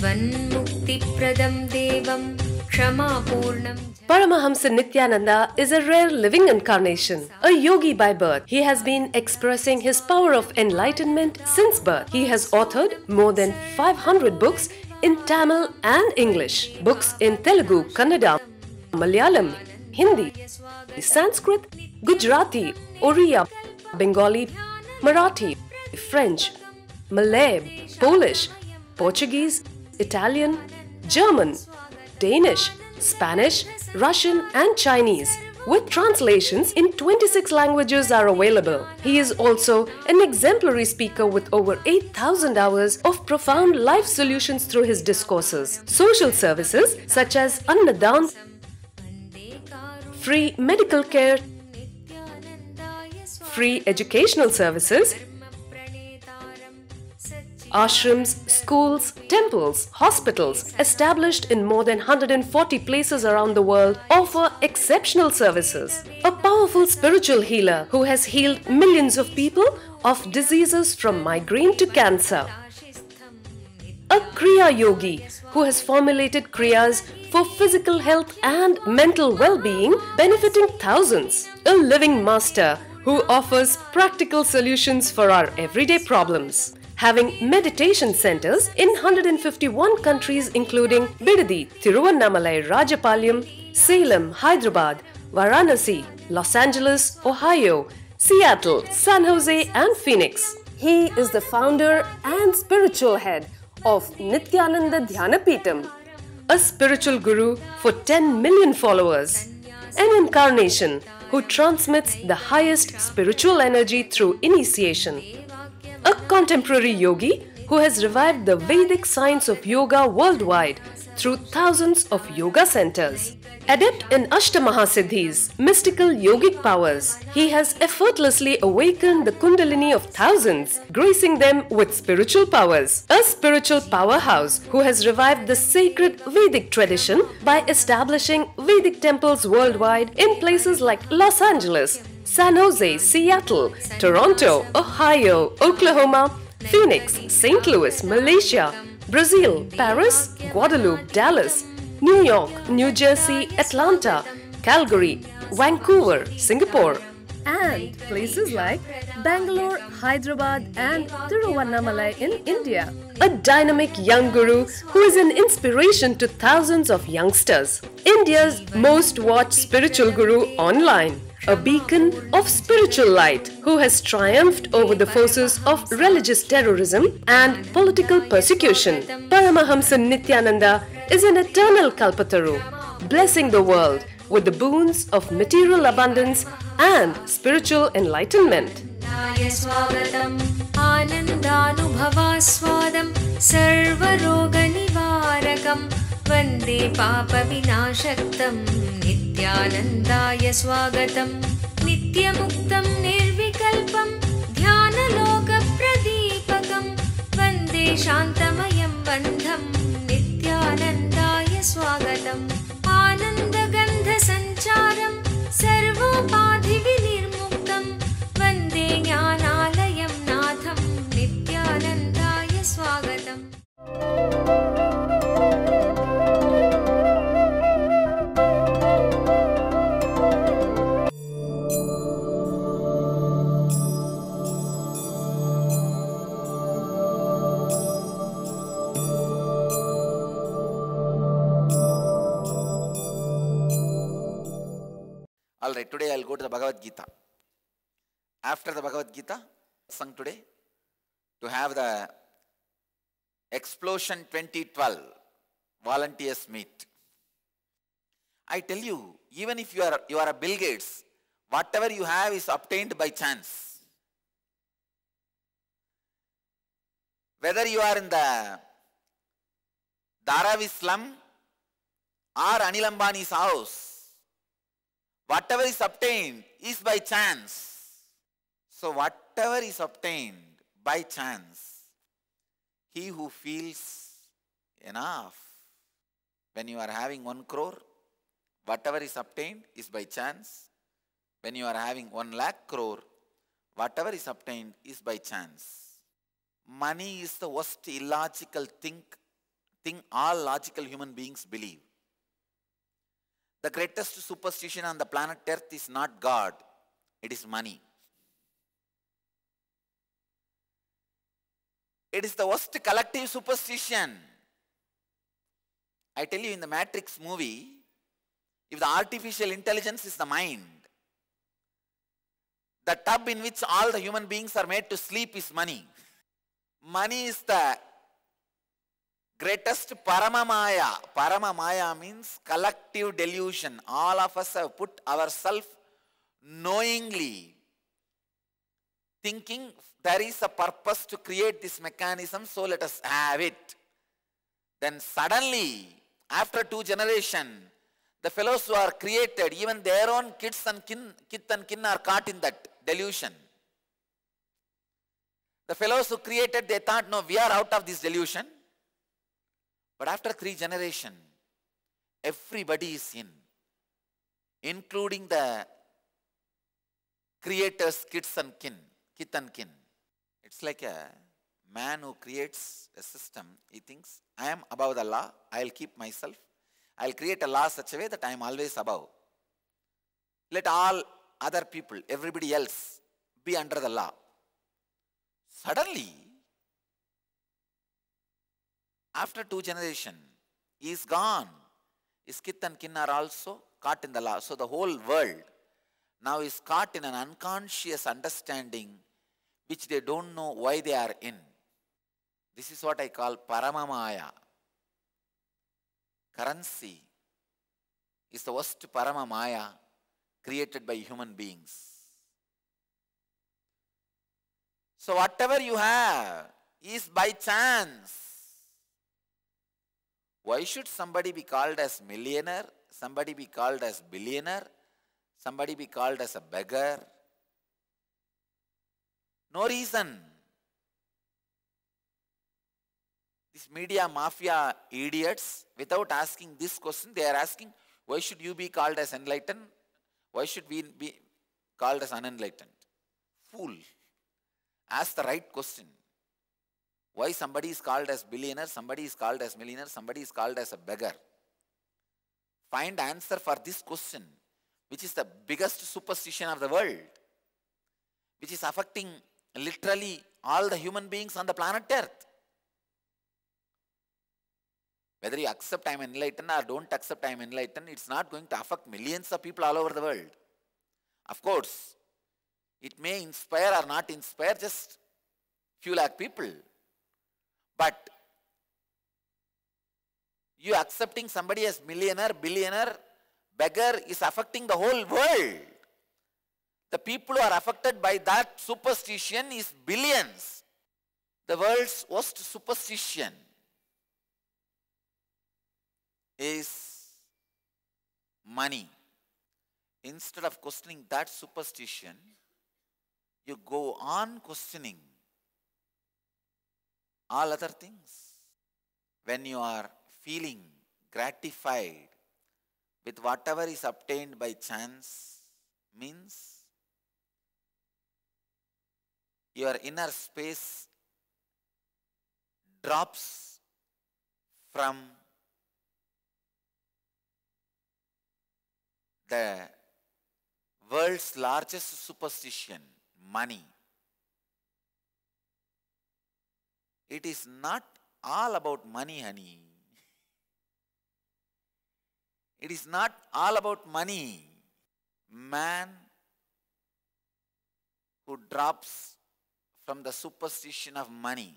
Jivanmukti-pradam devam Kshama-purnam. Paramahamsa Nithyananda is a rare living incarnation, a yogi by birth. He has been expressing his power of enlightenment since birth. He has authored more than 500 books in Tamil and English, books in Telugu, Kannada, Malayalam, Hindi, Sanskrit, Gujarati, Oriya, Bengali, Marathi, French, Malay, Polish, Portuguese, Italian, German, Danish, Spanish, Russian and Chinese, with translations in 26 languages are available. He is also an exemplary speaker with over 8,000 hours of profound life solutions through his discourses. Social services such as Annadan, free medical care, free educational services, ashrams, schools, temples, hospitals established in more than 140 places around the world offer exceptional services. A powerful spiritual healer who has healed millions of people of diseases from migraine to cancer. A Kriya Yogi who has formulated Kriyas for physical health and mental well-being benefiting thousands. A living master who offers practical solutions for our everyday problems. Having meditation centers in 151 countries including Bidadi, Thiruvannamalai, Rajapalyam, Salem, Hyderabad, Varanasi, Los Angeles, Ohio, Seattle, San Jose and Phoenix. He is the founder and spiritual head of Nithyananda Dhyanapitham, a spiritual guru for 10 million followers, an incarnation who transmits the highest spiritual energy through initiation. A contemporary yogi who has revived the Vedic science of yoga worldwide through thousands of yoga centers. Adept in Ashtamahasiddhis, mystical yogic powers, he has effortlessly awakened the Kundalini of thousands, gracing them with spiritual powers. A spiritual powerhouse who has revived the sacred Vedic tradition by establishing Vedic temples worldwide in places like Los Angeles, San Jose, Seattle, Toronto, Ohio, Oklahoma, Phoenix, St. Louis, Malaysia, Brazil, Paris, Guadeloupe, Dallas, New York, New Jersey, Atlanta, Calgary, Vancouver, Singapore, and places like Bangalore, Hyderabad and Thiruvannamalai in India. A dynamic young guru who is an inspiration to thousands of youngsters. India's most watched spiritual guru online. A beacon of spiritual light who has triumphed over the forces of religious terrorism and political persecution. Paramahamsa Nithyananda is an eternal Kalpataru, blessing the world with the boons of material abundance and spiritual enlightenment. Anandanubhavaswadam sarvaroganivarakam Vande Papa Vinashaktam Nithyanandaya Swagatam Nityamuktam Nirvikalpam Dhyanaloka Pradipakam Vande Shantamayam Bandham Nithyanandaya Swagatam Anandagandha Sancharam Sarvopadhi Vinirmuktam Vande Jnanalayam Natham Nithyanandaya Swagatam. Alright, today I'll go to the Bhagavad Gita. After the Bhagavad Gita, sung today, to have the Explosion 2012 volunteers meet. I tell you, even if you are a Bill Gates, whatever you have is obtained by chance. Whether you are in the Dharavi slum or Anil Ambani's house, whatever is obtained is by chance. So whatever is obtained by chance, he who feels enough, when you are having 1 crore, whatever is obtained is by chance. When you are having 1 lakh crore, whatever is obtained is by chance. Money is the worst illogical thing thing all logical human beings believe. The greatest superstition on the planet Earth is not God, it is money. It is the worst collective superstition. I tell you, in the Matrix movie, if the artificial intelligence is the mind, the tub in which all the human beings are made to sleep is money. Money is the greatest Paramamaya. Paramamaya means collective delusion. All of us have put ourselves knowingly thinking there is a purpose to create this mechanism, so let us have it. Then suddenly, after 2 generations, the fellows who are created, even their own kids and kin are caught in that delusion. The fellows who created, they thought, no, we are out of this delusion. But after 3 generations, everybody is in, including the creators' kids and kin, kith and kin. It's like a man who creates a system. He thinks, I am above the law, I will keep myself. I will create a law such a way that I am always above. Let all other people, everybody else, be under the law. Suddenly, after 2 generations, he is gone. His kith and kin are also caught in the law. So the whole world now is caught in an unconscious understanding which they don't know why they are in. This is what I call Paramamaya. Currency is the worst Paramamaya created by human beings. So whatever you have is by chance. Why should somebody be called as millionaire, somebody be called as billionaire, somebody be called as a beggar? No reason. These media mafia idiots, without asking this question, they are asking, why should you be called as enlightened? Why should we be called as unenlightened? Fool. Ask the right question. Why somebody is called as billionaire, somebody is called as millionaire, somebody is called as a beggar? Find answer for this question, which is the biggest superstition of the world, which is affecting literally all the human beings on the planet Earth. Whether you accept I am enlightened or don't accept I am enlightened, it's not going to affect millions of people all over the world. Of course, it may inspire or not inspire just few lakh people. But you accepting somebody as millionaire, billionaire, beggar is affecting the whole world. The people who are affected by that superstition is billions. The world's worst superstition is money. Instead of questioning that superstition, you go on questioning all other things. When you are feeling gratified with whatever is obtained by chance, means your inner space drops from the world's largest superstition, money. It is not all about money, honey. It is not all about money. Man who drops from the superstition of money.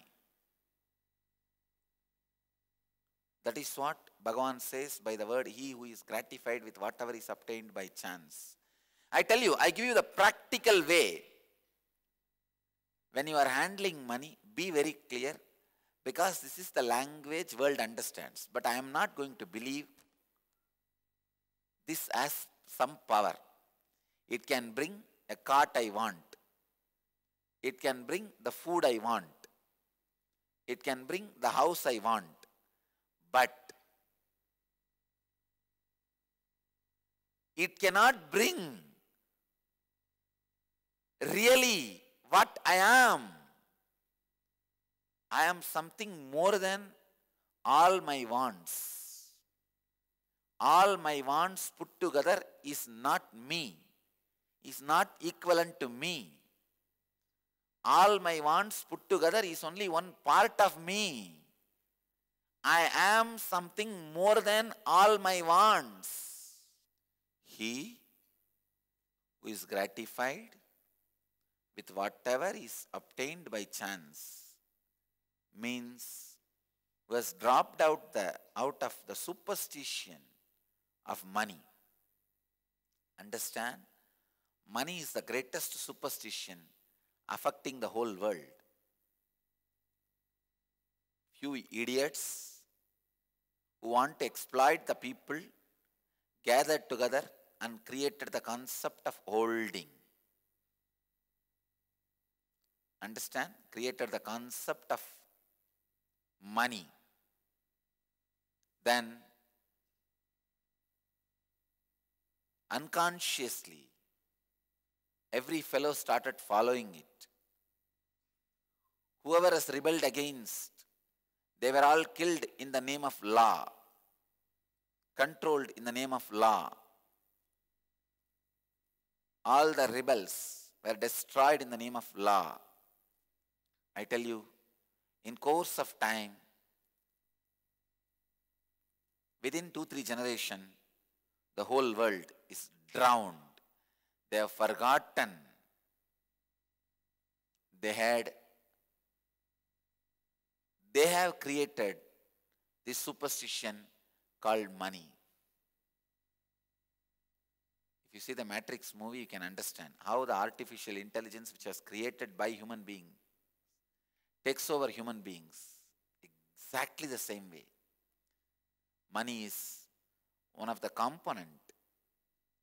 That is what Bhagavan says by the word, he who is gratified with whatever is obtained by chance. I tell you, I give you the practical way. When you are handling money, be very clear, because this is the language world understands. But I am not going to believe this has some power. It can bring a cart I want. It can bring the food I want. It can bring the house I want. But it cannot bring really what I am. I am something more than all my wants put together is not me, is not equivalent to me. All my wants put together is only one part of me. I am something more than all my wants. He who is gratified with whatever is obtained by chance means who has dropped out of the superstition of money. Understand? Money is the greatest superstition affecting the whole world. Few idiots who want to exploit the people gathered together and created the concept of holding. Understand? Created the concept of money. Then unconsciously every fellow started following it. Whoever has rebelled against, they were all killed in the name of law, controlled in the name of law. All the rebels were destroyed in the name of law. I tell you, in course of time, within 2-3 generations, the whole world is drowned. They have forgotten. They have created this superstition called money. If you see the Matrix movie, you can understand how the artificial intelligence which was created by human beings takes over human beings exactly the same way. Money is one of the components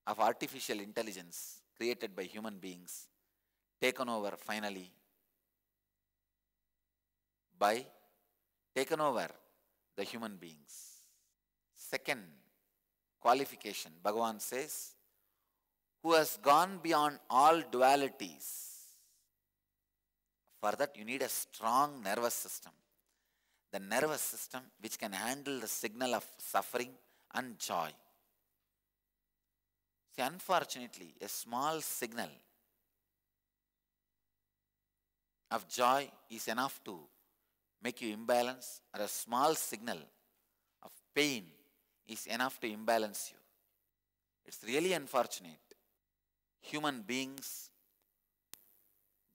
of artificial intelligence created by human beings, taken over finally by the human beings. Second qualification, Bhagavan says, who has gone beyond all dualities. For that you need a strong nervous system. The nervous system which can handle the signal of suffering and joy. See, unfortunately, a small signal of joy is enough to make you imbalance, or a small signal of pain is enough to imbalance you. It's really unfortunate. Human beings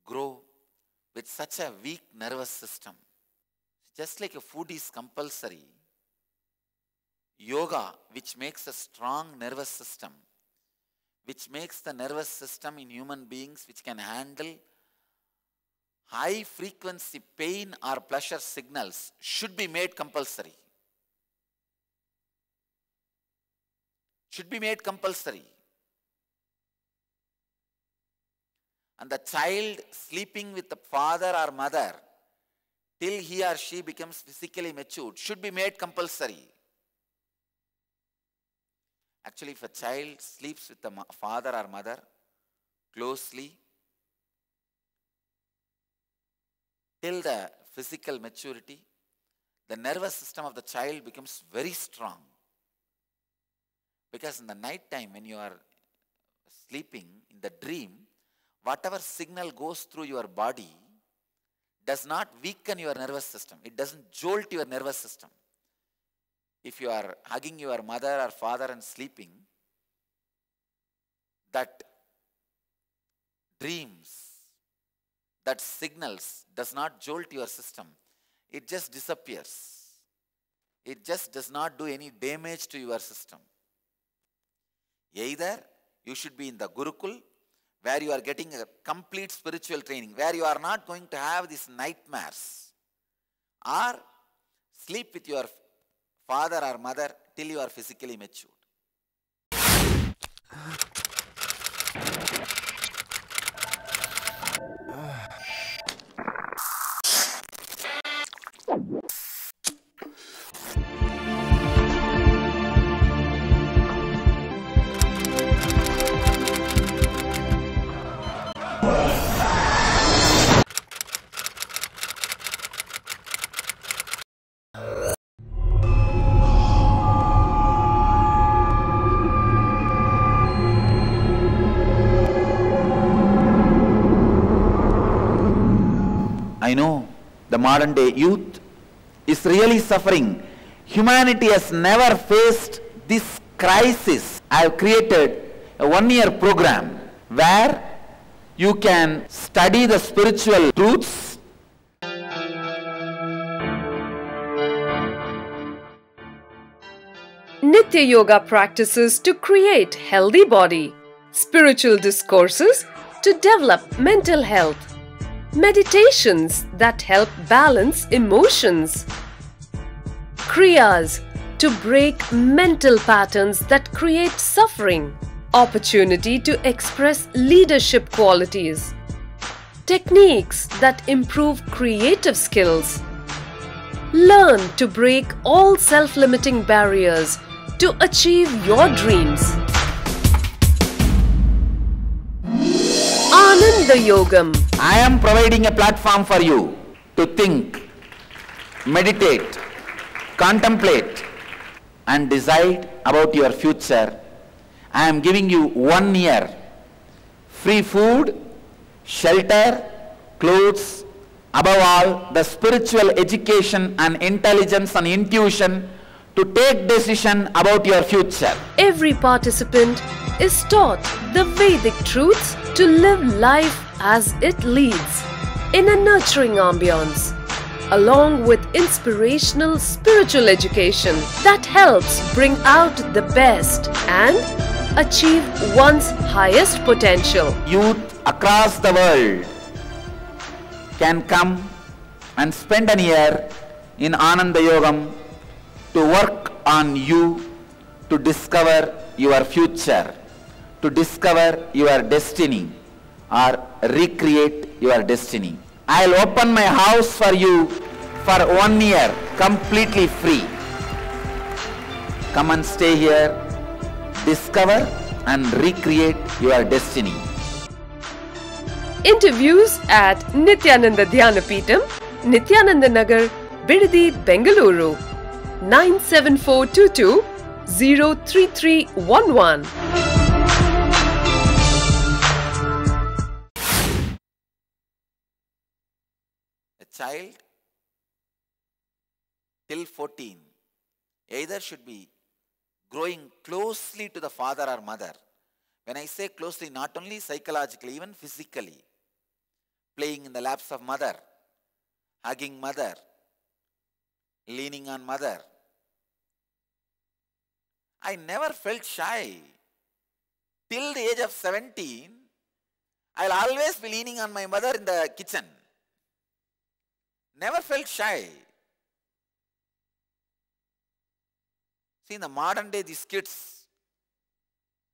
grow with such a weak nervous system. Just like a food is compulsory, yoga, which makes a strong nervous system, which makes the nervous system in human beings which can handle high frequency pain or pleasure signals, should be made compulsory. Should be made compulsory. And the child sleeping with the father or mother till he or she becomes physically matured should be made compulsory. Actually, if a child sleeps with the father or mother closely till the physical maturity, the nervous system of the child becomes very strong. Because in the night time when you are sleeping in the dream, whatever signal goes through your body does not weaken your nervous system. It doesn't jolt your nervous system. If you are hugging your mother or father and sleeping, that dreams, that signals does not jolt your system. It just disappears. It just does not do any damage to your system. Either you should be in the Gurukul, where you are getting a complete spiritual training, where you are not going to have these nightmares, or sleep with your father or mother till you are physically matured. I know the modern day youth is really suffering. Humanity has never faced this crisis. I have created a 1-year program where you can study the spiritual truths. Nitya Yoga practices to create healthy body. Spiritual discourses to develop mental health. Meditations that help balance emotions. Kriyas to break mental patterns that create suffering. Opportunity to express leadership qualities. Techniques that improve creative skills. Learn to break all self-limiting barriers to achieve your dreams. Ananda Yogam. I am providing a platform for you to think, meditate, contemplate and decide about your future. I am giving you 1 year free food, shelter, clothes, above all the spiritual education and intelligence and intuition to take decision about your future. Every participant is taught the Vedic truths to live life as it leads in a nurturing ambience, along with inspirational spiritual education that helps bring out the best and achieve one's highest potential. Youth across the world can come and spend an year in Ananda Yogam to work on you, to discover your future, to discover your destiny or recreate your destiny. I'll open my house for you for 1 year completely free. Come and stay here, discover and recreate your destiny. Interviews at Nithyananda Dhyanapitham, Nithyananda Nagar, Bidadi, Bengaluru, 97422 03311. A child till 14 either should be growing closely to the father or mother. When I say closely, not only psychologically, even physically. Playing in the laps of mother, hugging mother, leaning on mother. I never felt shy. Till the age of 17, I'll always be leaning on my mother in the kitchen. Never felt shy. See, in the modern day, these kids,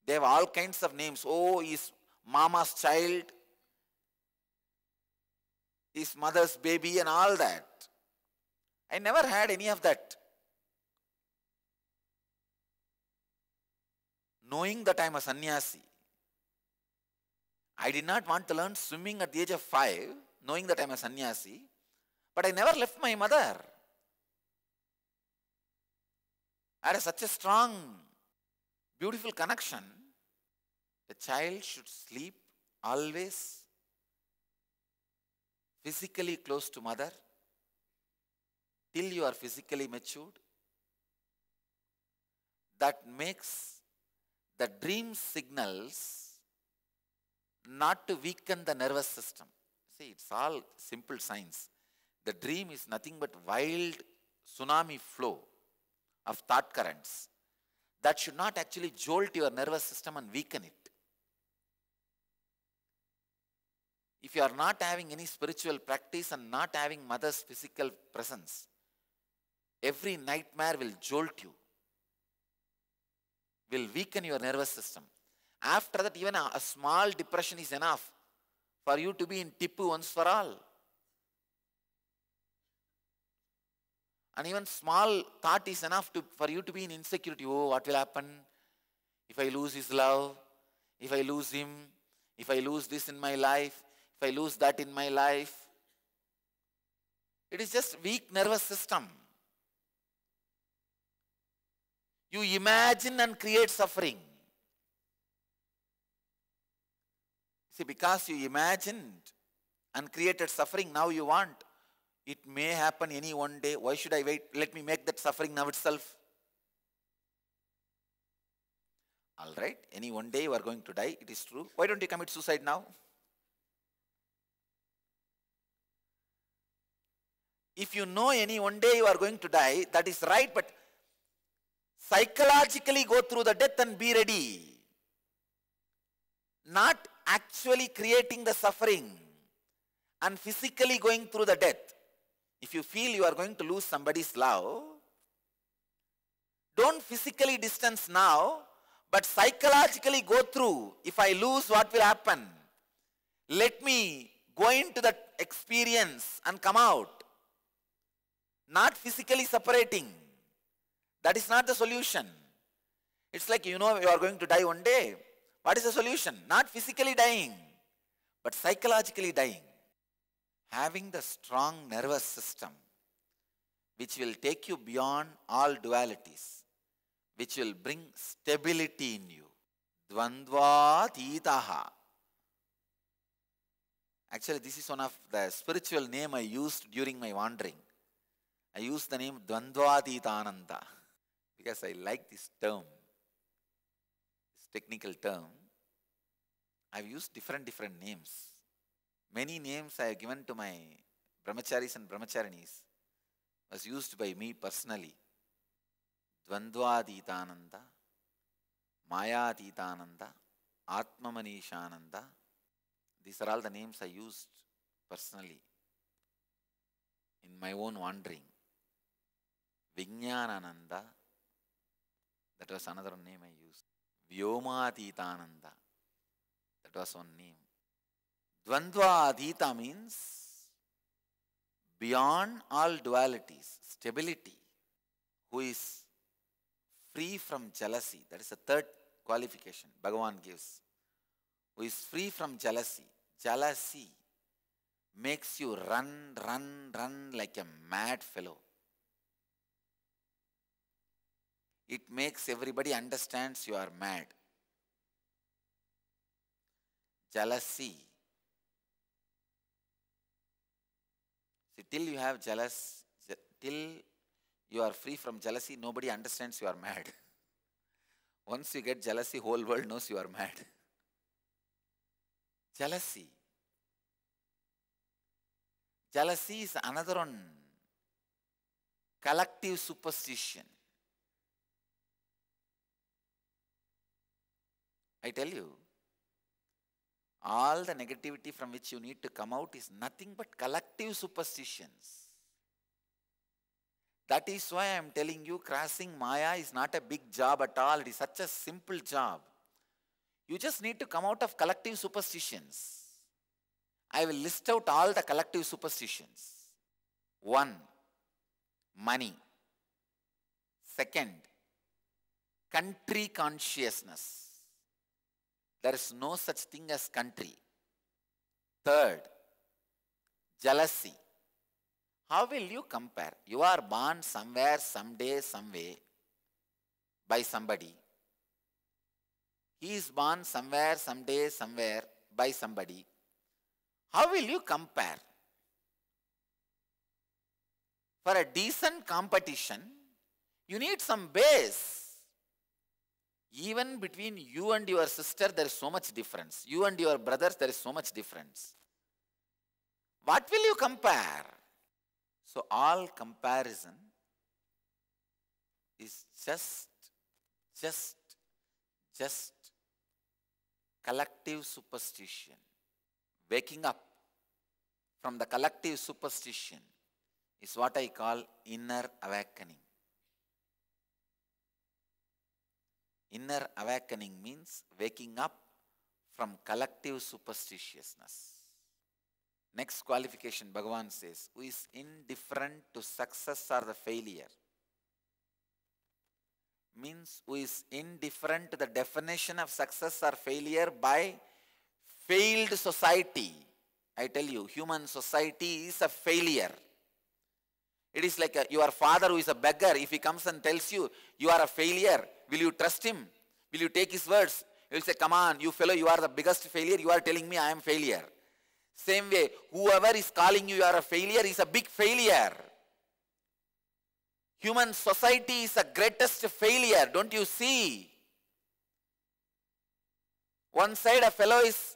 they have all kinds of names. Oh, he's mama's child, his mother's baby and all that. I never had any of that. Knowing that I am a sannyasi, I did not want to learn swimming at the age of 5, knowing that I am a sannyasi, but I never left my mother. I had such a strong, beautiful connection. The child should sleep always physically close to mother till you are physically matured. That makes the dream signals not to weaken the nervous system. See, it's all simple science. The dream is nothing but wild tsunami flow of thought currents that should not actually jolt your nervous system and weaken it. If you are not having any spiritual practice and not having mother's physical presence, every nightmare will jolt you, will weaken your nervous system. After that, even a small depression is enough for you to be in Tippu once for all. And even small thought is enough for you to be in insecurity. Oh, what will happen if I lose his love, if I lose him, if I lose this in my life, if I lose that in my life. It is just weak nervous system. You imagine and create suffering. See, because you imagined and created suffering, now you want It may happen any one day. Why should I wait? Let me make that suffering now itself. All right, any one day you are going to die, it is true. Why don't you commit suicide now? If you know any one day you are going to die, that is right, but psychologically go through the death and be ready. Not actually creating the suffering and physically going through the death. If you feel you are going to lose somebody's love, don't physically distance now, but psychologically go through. If I lose, what will happen? Let me go into that experience and come out. Not physically separating. That is not the solution. It's like, you know, you are going to die one day. What is the solution? Not physically dying, but psychologically dying. Having the strong nervous system, which will take you beyond all dualities, which will bring stability in you. Dvandvatitaha. Actually, this is one of the spiritual name I used during my wandering. I used the name Dvandvatitananda because I like this term, this technical term. I've used different names. Many names I have given to my brahmacharis and brahmacharinis was used by me personally. Dvandvatitananda, Mayatitananda, Atmamanishananda. These are all the names I used personally in my own wandering. Vijnanananda, that was another name I used. Vyomatitananda, that was one name. Dvandva means beyond all dualities, stability, who is free from jealousy. That is the third qualification Bhagavan gives. Who is free from jealousy. Jealousy makes you run like a mad fellow. It makes everybody understands you are mad. Jealousy. See, till you have till you are free from jealousy, nobody understands you are mad. Once you get jealousy, whole world knows you are mad. Jealousy. Jealousy is another one. Collective superstition. I tell you, all the negativity from which you need to come out is nothing but collective superstitions. That is why I am telling you, crossing Maya is not a big job at all. It is such a simple job. You just need to come out of collective superstitions. I will list out all the collective superstitions. 1. Money. 2nd, country consciousness. There is no such thing as country. 3rd, jealousy. How will you compare? You are born somewhere, someday, some way by somebody. He is born somewhere, someday, somewhere by somebody. How will you compare? For a decent competition, you need some base. Even between you and your sister, there is so much difference. You and your brothers, there is so much difference. What will you compare? So all comparison is just collective superstition. Waking up from the collective superstition is what I call inner awakening. Inner awakening means waking up from collective superstitiousness. Next qualification, Bhagavan says, who is indifferent to success or the failure. Means who is indifferent to the definition of success or failure by failed society. I tell you, human society is a failure. It is like your father who is a beggar. If he comes and tells you, you are a failure, will you trust him? Will you take his words? He will say, come on, you fellow, you are the biggest failure. You are telling me I am failure. Same way, whoever is calling you are a failure is a big failure. Human society is the greatest failure, don't you see? One side a fellow is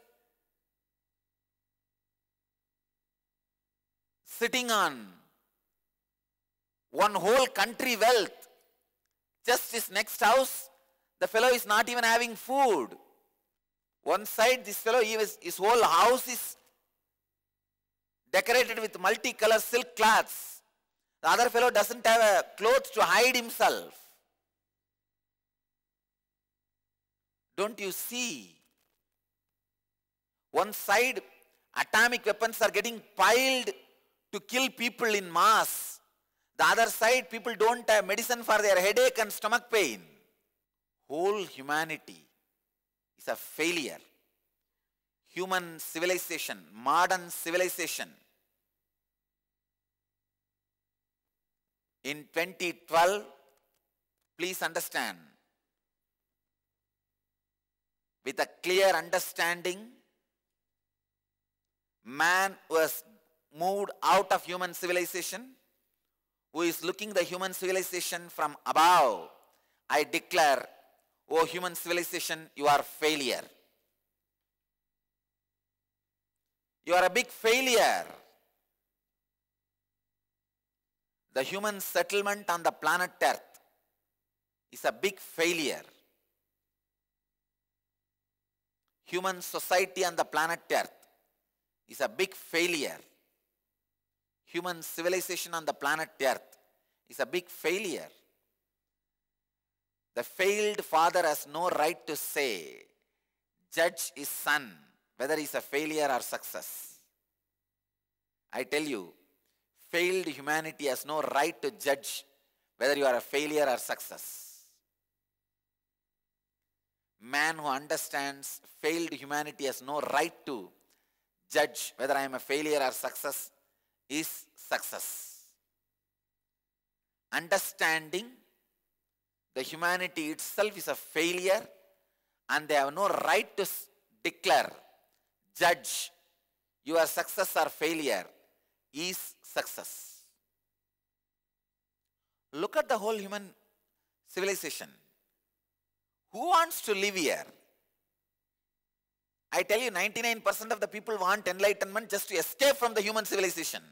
sitting on one whole country wealth. Just his next house, the fellow is not even having food. One side, this fellow, his whole house is decorated with multicolored silk cloths. The other fellow doesn't have a clothes to hide himself. Don't you see? One side, atomic weapons are getting piled to kill people in mass. The other side, people don't have medicine for their headache and stomach pain. Whole humanity is a failure. Human civilization, modern civilization. In 2012, please understand, with a clear understanding, man was moved out of human civilization, who is looking the human civilization from above. I declare, oh human civilization, you are failure. You are a big failure. The human settlement on the planet Earth is a big failure. Human society on the planet Earth is a big failure. Human civilization on the planet Earth is a big failure. The failed father has no right to say, judge his son whether he is a failure or success. I tell you, failed humanity has no right to judge whether you are a failure or success. Man who understands failed humanity has no right to judge whether I am a failure or success is success. Understanding the humanity itself is a failure and they have no right to declare, judge your success or failure is success. Look at the whole human civilization. Who wants to live here? I tell you, 99% of the people want enlightenment just to escape from the human civilization.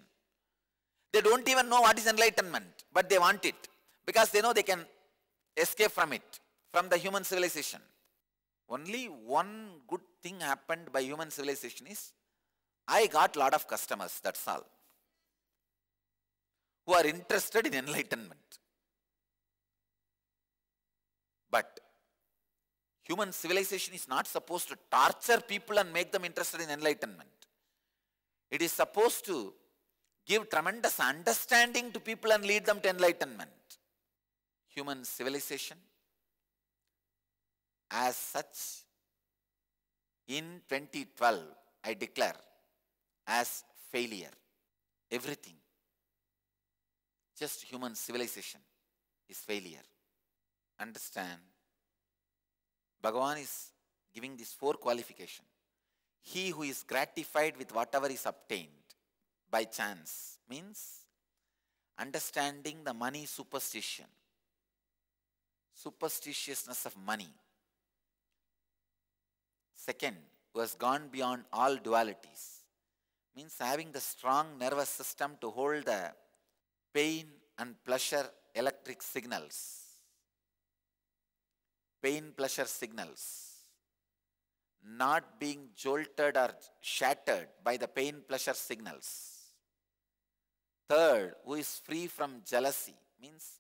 They don't even know what is enlightenment, but they want it because they know they can escape from it, from the human civilization. Only one good thing happened by human civilization is, I got a lot of customers, that's all, who are interested in enlightenment. But human civilization is not supposed to torture people and make them interested in enlightenment. It is supposed to give tremendous understanding to people and lead them to enlightenment. Human civilization, as such, in 2012, I declare as failure. Everything, just human civilization is failure. Understand, Bhagavan is giving these 4 qualifications. He who is gratified with whatever is obtained by chance means understanding the money superstition, superstitiousness of money. Second, who has gone beyond all dualities means having the strong nervous system to hold the pain and pleasure electric signals. Pain, pleasure signals. Not being jolted or shattered by the pain, pleasure signals. Third, who is free from jealousy means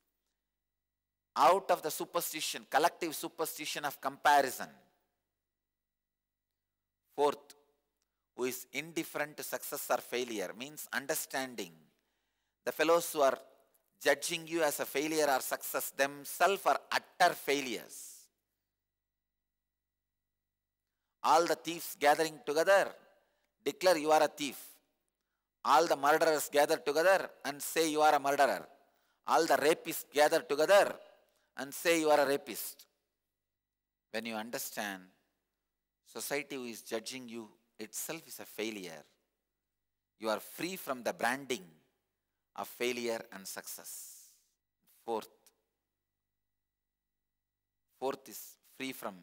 out of the superstition, collective superstition of comparison. Fourth, who is indifferent to success or failure means understanding the fellows who are judging you as a failure or success themselves are utter failures. All the thieves gathering together declare you are a thief. All the murderers gather together and say you are a murderer. All the rapists gather together and say you are a rapist. When you understand, society who is judging you itself is a failure. You are free from the branding of failure and success. Fourth is free from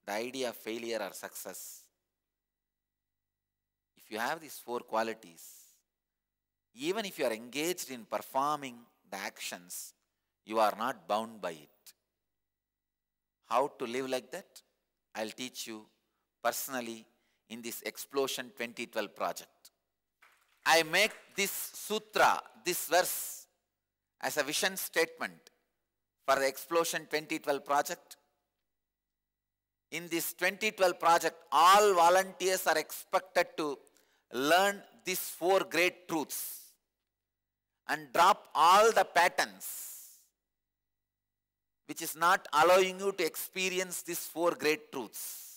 the idea of failure or success. If you have these four qualities, even if you are engaged in performing the actions, you are not bound by it. How to live like that? I'll teach you personally in this Explosion 2012 project. I make this sutra, this verse, as a vision statement for the Explosion 2012 project. In this 2012 project, all volunteers are expected to learn these four great truths and drop all the patterns which is not allowing you to experience these four great truths.